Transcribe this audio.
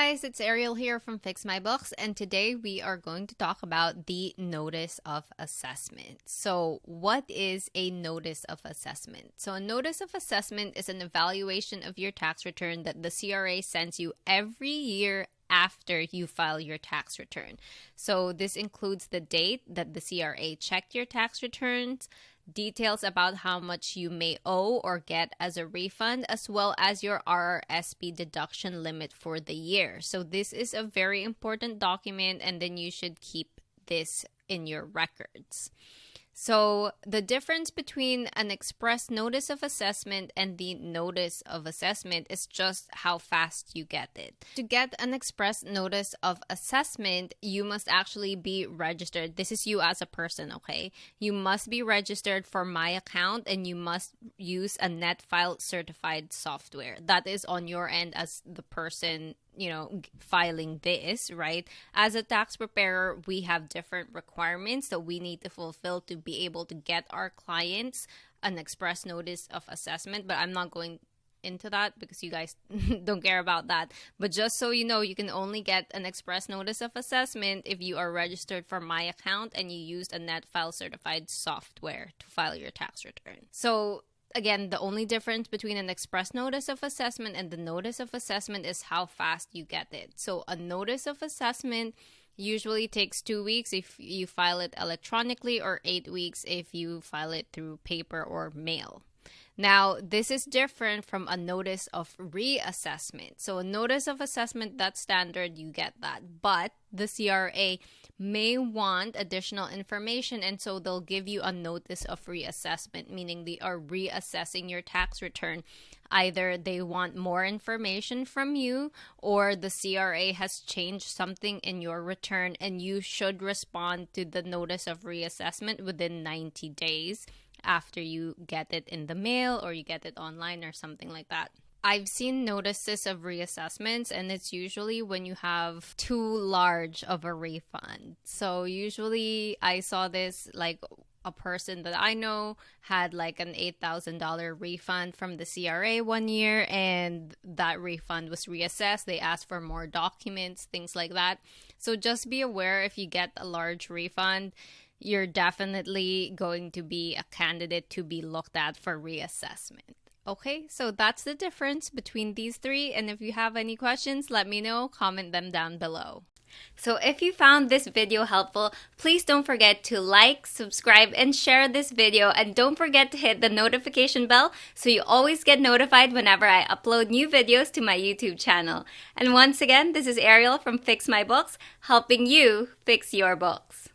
guys, it's Arielle here from Fix My Books, and today we are going to talk about the notice of assessment. So what is a notice of assessment? So a notice of assessment is an evaluation of your tax return that the CRA sends you every year after you file your tax return. So this includes the date that the CRA checked your tax returns, details about how much you may owe or get as a refund, as well as your RRSP deduction limit for the year. So this is a very important document, and then you should keep this in your records. So the difference between an express notice of assessment and the notice of assessment is just how fast you get it. To get an express notice of assessment, you must actually be registered. This is you as a person, okay? You must be registered for My Account, and you must use a NetFile certified software. That is on your end as the person filing this, right? As a tax preparer, we have different requirements that we need to fulfill to be able to get our clients an express notice of assessment, but I'm not going into that because you guys don't care about that. But just so you know, you can only get an express notice of assessment if you are registered for My Account and you used a NetFile certified software to file your tax return. So again, the only difference between an express notice of assessment and the notice of assessment is how fast you get it. So a notice of assessment usually takes 2 weeks if you file it electronically, or 8 weeks if you file it through paper or mail. Now, this is different from a notice of reassessment. So a notice of assessment, that's standard, you get that. But the CRA may want additional information, and so they'll give you a notice of reassessment, meaning they are reassessing your tax return. Either they want more information from you, or the CRA has changed something in your return, and you should respond to the notice of reassessment within 90 days after you get it in the mail or you get it online or something like that. I've seen notices of reassessments, and it's usually when you have too large of a refund. So usually I saw this, like a person that I know had like an $8,000 refund from the CRA one year, and that refund was reassessed. They asked for more documents, things like that. So just be aware, if you get a large refund, you're definitely going to be a candidate to be looked at for reassessment. Okay, so that's the difference between these three. And if you have any questions, let me know. Comment them down below. So if you found this video helpful, please don't forget to like, subscribe, and share this video. And don't forget to hit the notification bell so you always get notified whenever I upload new videos to my YouTube channel. And once again, this is Arielle from Fix My Books, helping you fix your books.